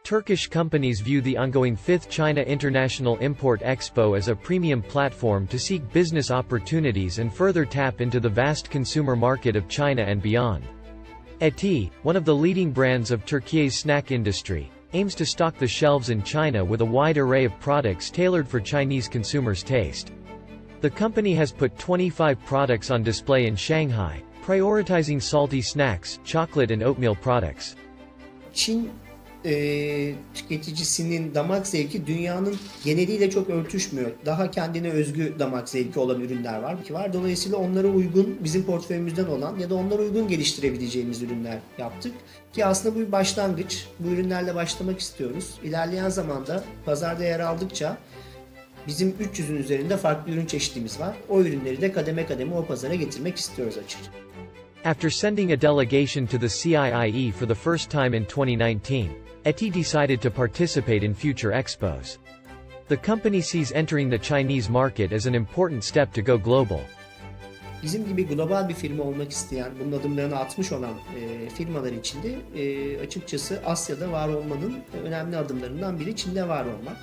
Turkish companies view the ongoing 5th China International Import Expo as a premium platform to seek business opportunities and further tap into the vast consumer market of China and beyond. Eti, one of the leading brands of Turkey's snack industry, aims to stock the shelves in China with a wide array of products tailored for Chinese consumers' taste. The company has put 25 products on display in Shanghai, prioritizing salty snacks, chocolate and oatmeal products. Çin tüketicisinin damak zevki dünyanın geneliyle çok örtüşmüyor. Daha kendine özgü damak zevki olan ürünler var. Dolayısıyla onlara uygun, bizim portföyümüzden olan ya da onlara uygun geliştirebileceğimiz ürünler yaptık. Ki aslında bu bir başlangıç. Bu ürünlerle başlamak istiyoruz. İlerleyen zamanda pazarda yer aldıkça bizim 300'ün üzerinde farklı ürün çeşitimiz var. O ürünleri de kademe kademe o pazara getirmek istiyoruz açıkçası. After sending a delegation to the CIIE for the first time in 2019, Eti decided to participate in future expos. The company sees entering the Chinese market as an important step to go global. Bizim gibi global bir firma olmak isteyen, bunun adımlarını atmış olan firmalar için de açıkçası Asya'da var olmanın önemli adımlarından biri Çin'de var olmak.